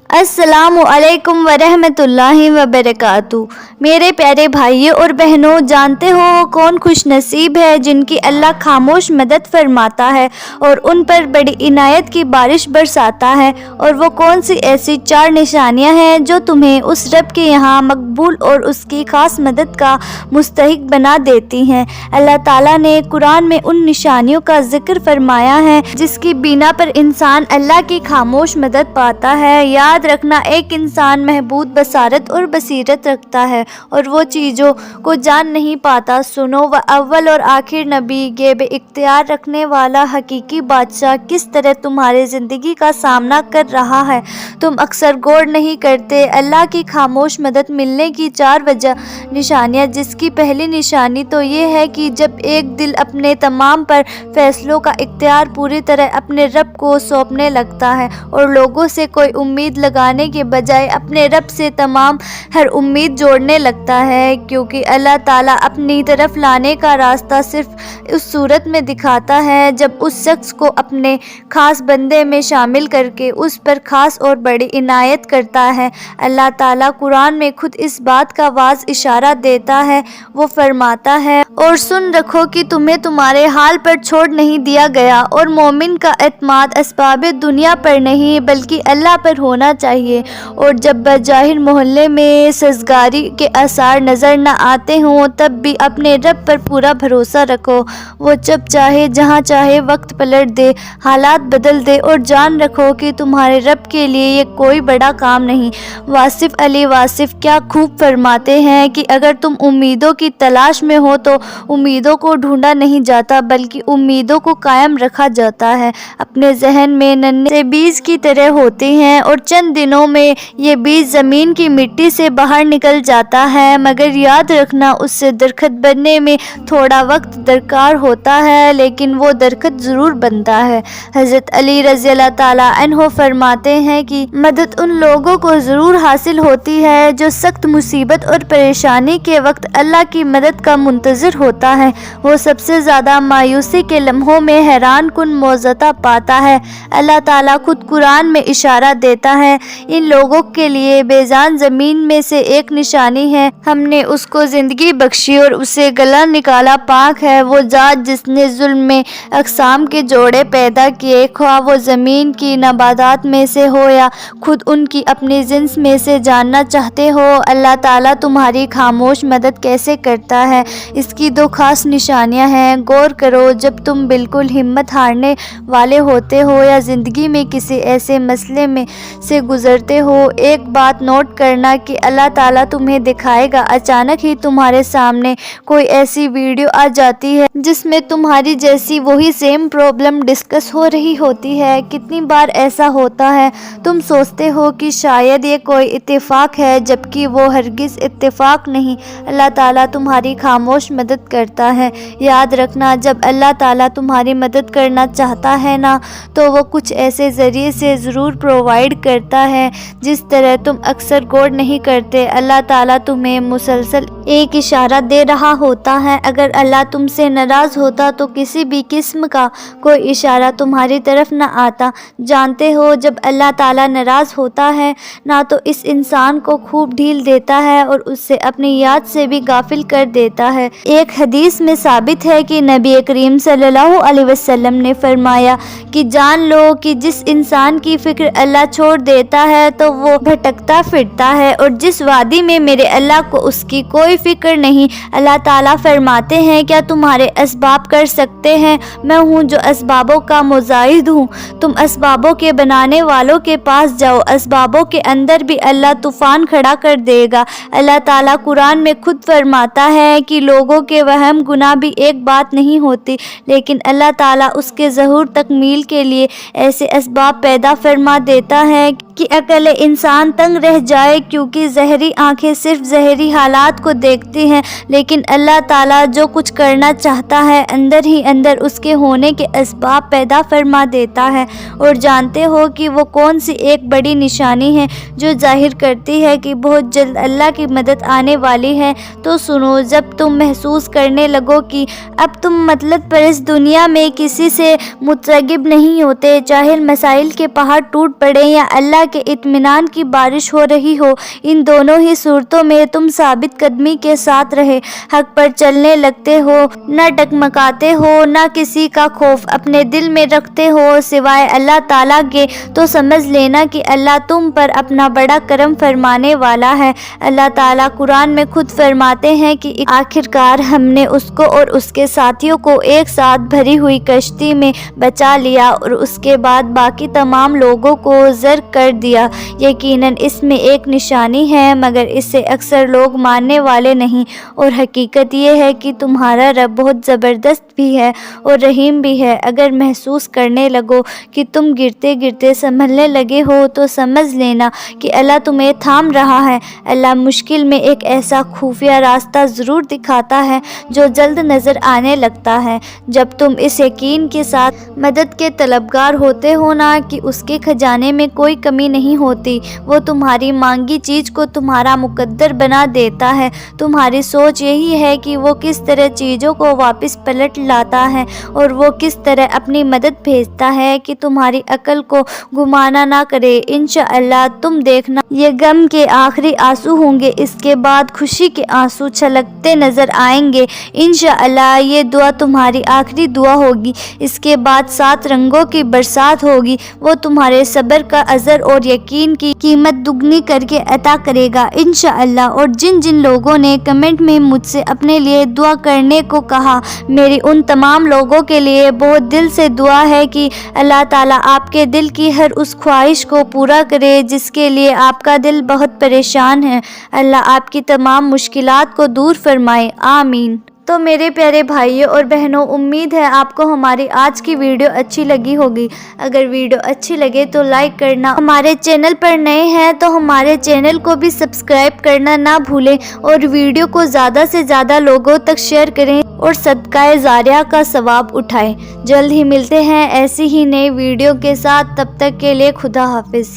السلام علیکم ورحمۃ اللہ وبرکاتہ۔ میرے پیارے بھائیوں اور بہنوں، جانتے ہو وہ کون خوش نصیب ہے جن کی اللہ خاموش مدد فرماتا ہے اور ان پر بڑی عنایت کی بارش برساتا ہے؟ اور وہ کون سی ایسی 4 نشانیاں ہیں جو تمہیں اس رب کے یہاں مقبول اور اس کی خاص مدد کا مستحق بنا دیتی ہیں؟ اللہ تعالیٰ نے قرآن میں ان نشانیوں کا ذکر فرمایا ہے جس کی بنا پر انسان اللہ کی خاموش مدد پاتا ہے۔ یاد رکھنا، ایک انسان محدود بصارت اور بصیرت رکھتا ہے اور وہ چیزوں کو جان نہیں پاتا۔ سنو، وہ اول اور آخر نبی، غیب اختیار رکھنے والا حقیقی بادشاہ کس طرح تمہاری زندگی کا سامنا کر رہا ہے، تم اکثر غور نہیں کرتے۔ اللہ کی خاموش مدد ملنے کی 4 نشانیاں، جس کی پہلی نشانی تو یہ ہے کہ جب ایک دل اپنے تمام پر فیصلوں کا اختیار پوری طرح اپنے رب کو سونپنے لگتا ہے اور لوگوں سے کوئی امید لگانے کے بجائے اپنے رب سے تمام ہر امید جوڑنے لگتا ہے، کیونکہ اللہ تعالیٰ اپنی طرف لانے کا راستہ صرف اس صورت میں دکھاتا ہے جب اس شخص کو اپنے خاص بندے میں شامل کر کے اس پر خاص اور بڑی عنایت کرتا ہے۔ اللہ تعالیٰ قرآن میں خود اس بات کا واضح اشارہ دیتا ہے، وہ فرماتا ہے، اور سن رکھو کہ تمہیں تمہارے حال پر چھوڑ نہیں دیا گیا، اور مومن کا اعتماد اسباب دنیا پر نہیں بلکہ اللہ پر ہونا چاہیے، اور جب بظاہر محلے میں سازگاری کے آثار نظر نہ آتے ہوں تب بھی اپنے رب پر پورا بھروسہ رکھو، وہ جب چاہے جہاں چاہے وقت پلٹ دے، حالات بدل دے، اور جان رکھو کہ تمہارے رب کے لیے یہ کوئی بڑا کام نہیں۔ واصف علی واصف کیا خوب فرماتے ہیں کہ اگر تم امیدوں کی تلاش میں ہو تو امیدوں کو ڈھونڈا نہیں جاتا بلکہ امیدوں کو قائم رکھا جاتا ہے۔ اپنے ذہن میں ننھے سے بیج کی طرح ہوتی ہیں اور چند دنوں میں یہ بیج زمین کی مٹی سے باہر نکل جاتا ہے، مگر یاد رکھنا اس سے درخت بننے میں تھوڑا وقت درکار ہوتا ہے، لیکن وہ درخت ضرور بنتا ہے۔ حضرت علی رضی اللہ تعالیٰ عنہ فرماتے ہیں کہ مدد ان لوگوں کو ضرور حاصل ہوتی ہے جو سخت مصیبت اور پریشانی کے وقت اللہ کی مدد کا منتظر ہوتا ہے، وہ سب سے زیادہ مایوسی کے لمحوں میں حیران کن معجزہ پاتا ہے۔ اللہ تعالیٰ خود قرآن میں اشارہ دیتا ہے، ان لوگوں کے لیے بے جان زمین میں سے ایک نشانی ہے، ہم نے اس کو زندگی بخشی اور اسے گلا نکالا، پاک ہے وہ ذات جس نے ظلم میں اقسام کے جوڑے پیدا کیے، خواہ وہ زمین کی نباتات میں سے ہو یا خود ان کی اپنی جنس میں سے۔ جاننا چاہتے ہو اللہ تعالیٰ تمہاری خاموش مدد کیسے کرتا ہے؟ اس کی 2 خاص نشانیاں ہیں، غور کرو۔ جب تم بالکل ہمت ہارنے والے ہوتے ہو یا زندگی میں کسی ایسے مسئلے میں سے گزرتے ہو، ایک بات نوٹ کرنا کہ اللہ تعالیٰ تمہیں دکھائے گا۔ اچانک ہی تمہارے سامنے کوئی ایسی ویڈیو آ جاتی ہے جس میں تمہاری جیسی وہی سیم پرابلم ڈسکس ہو رہی ہوتی ہے۔ کتنی بار ایسا ہوتا ہے، تم سوچتے ہو کہ شاید یہ کوئی اتفاق ہے، جبکہ وہ ہرگز اتفاق نہیں، اللہ تعالیٰ تمہاری خاموش مدد کرتا ہے۔ یاد رکھنا، جب اللہ تعالیٰ تمہاری مدد کرنا چاہتا ہے نا تو وہ کچھ ایسے ذریعے سے ضرور پرووائڈ کرتا ہے جس طرح تم اکثر غور نہیں کرتے۔ اللہ تعالیٰ تمہیں مسلسل ایک اشارہ دے رہا ہوتا ہے۔ اگر اللہ تم سے ناراض ہوتا تو کسی بھی قسم کا کوئی اشارہ تمہاری طرف نہ آتا۔ جانتے ہو، جب اللہ تعالیٰ ناراض ہوتا ہے نہ تو اس انسان کو خوب ڈھیل دیتا ہے اور اس سے اپنی یاد سے بھی غافل کر دیتا ہے۔ ایک حدیث میں ثابت ہے کہ نبی کریم صلی اللہ علیہ وسلم نے فرمایا کہ جان لو کہ جس انسان کی فکر اللہ چھوڑ دیتا ہے تو وہ بھٹکتا پھرتا ہے، اور جس وادی میں میرے اللہ کو اس کی کوئی فکر نہیں۔ اللہ تعالیٰ فرماتے ہیں، کیا تمہارے اسباب کر سکتے ہیں؟ میں ہوں جو اسبابوں کا مزاحد ہوں، تم اسبابوں کے بنانے والوں کے پاس جاؤ، اسبابوں کے اندر بھی اللہ طوفان کھڑا کر دے گا۔ اللہ تعالیٰ قرآن میں خود فرماتا ہے کہ لوگوں کے وہم گناہ بھی ایک بات نہیں ہوتی، لیکن اللہ تعالیٰ اس کے ظہور تکمیل کے لیے ایسے اسباب پیدا فرما دیتا ہے کہ عقل انسان تنگ رہ جائے، کیونکہ ظاہری آنکھیں صرف ظاہری حالات کو دیکھتی ہیں، لیکن اللہ تعالیٰ جو کچھ کرنا چاہتا ہے اندر ہی اندر اس کے ہونے کے اسباب پیدا فرما دیتا ہے۔ اور جانتے ہو کہ وہ کون سی ایک بڑی نشانی ہے جو ظاہر کرتی ہے کہ بہت جلد اللہ کی مدد آنے والی ہے؟ تو سنو، جب تم محسوس کرنے لگو کہ اب تم مطلب پر اس دنیا میں کسی سے مترقب نہیں ہوتے، چاہے مسائل کے پہاڑ ٹوٹ پڑے یا اللہ کے اطمینان کی بارش ہو رہی ہو۔ ان دونوں ہی صورتوں میں تم ثابت قدمی کے ساتھ رہے حق پر چلنے لگتے ہو، نہ ڈگمگاتے ہو، نہ کسی کا خوف اپنے دل میں رکھتے ہو سوائے اللہ تعالیٰ کے، تو سمجھ لینا کہ اللہ تم پر اپنا بڑا کرم فرمانے والا ہے۔ اللہ تعالیٰ قرآن میں خود فرماتے ہیں کہ آخرکار ہم نے اس کو اور اس کے ساتھیوں کو ایک ساتھ بھری ہوئی کشتی میں بچا لیا اور اس کے بعد باقی تمام لوگوں کو غرق کر دیا۔ یقیناً اس میں ایک نشانی ہے مگر اسے اکثر لوگ ماننے والے نہیں، اور حقیقت یہ ہے کہ تمہارا رب بہت زبردست بھی ہے اور رحیم بھی ہے۔ اگر محسوس کرنے لگو کہ تم گرتے گرتے سنبھلنے لگے ہو تو سمجھ لینا کہ اللہ تمہیں تھام رہا ہے۔ اللہ مشکل میں ایک ایسا خفیہ راستہ ضرور دکھاتا ہے جو جلد نظر آنے لگتا ہے جب تم اس یقین کے ساتھ مدد کے طلبگار ہوتے ہو نا کہ اس کے خزانے میں کوئی کمی نہیں ہوتی، وہ تمہاری مانگی چیز کو تمہارا مقدر بنا دیتا ہے۔ تمہاری سوچ یہی ہے کہ وہ کس طرح چیزوں کو واپس پلٹ لاتا ہے اور وہ کس طرح اپنی مدد بھیجتا ہے کہ تمہاری عقل کو گمانہ نہ کرے۔ انشاءاللہ تم دیکھنا یہ غم کے آخری آنسو ہوں گے، اس کے بعد خوشی کے آنسو چھلکتے نظر آئیں گے۔ انشاءاللہ یہ دعا تمہاری آخری دعا ہوگی، اس کے بعد 7 رنگوں کی برسات ہوگی، وہ تمہارے صبر کا اجر اور یقین کی قیمت دگنی کر کے عطا کرے گا انشاءاللہ۔ اور جن جن لوگوں نے کمنٹ میں مجھ سے اپنے لیے دعا کرنے کو کہا، میری ان تمام لوگوں کے لیے بہت دل سے دعا ہے کہ اللہ تعالیٰ آپ کے دل کی ہر اس خواہش کو پورا کرے جس کے لیے آپ کا دل بہت پریشان ہے۔ اللہ آپ کی تمام مشکلات کو دور فرمائے، آمین۔ تو میرے پیارے بھائیوں اور بہنوں، امید ہے آپ کو ہماری آج کی ویڈیو اچھی لگی ہوگی۔ اگر ویڈیو اچھی لگے تو لائک کرنا، ہمارے چینل پر نئے ہیں تو ہمارے چینل کو بھی سبسکرائب کرنا نہ بھولیں، اور ویڈیو کو زیادہ سے زیادہ لوگوں تک شیئر کریں اور صدقہ جاریہ کا ثواب اٹھائیں۔ جلد ہی ملتے ہیں ایسی ہی نئی ویڈیو کے ساتھ، تب تک کے لیے خدا حافظ۔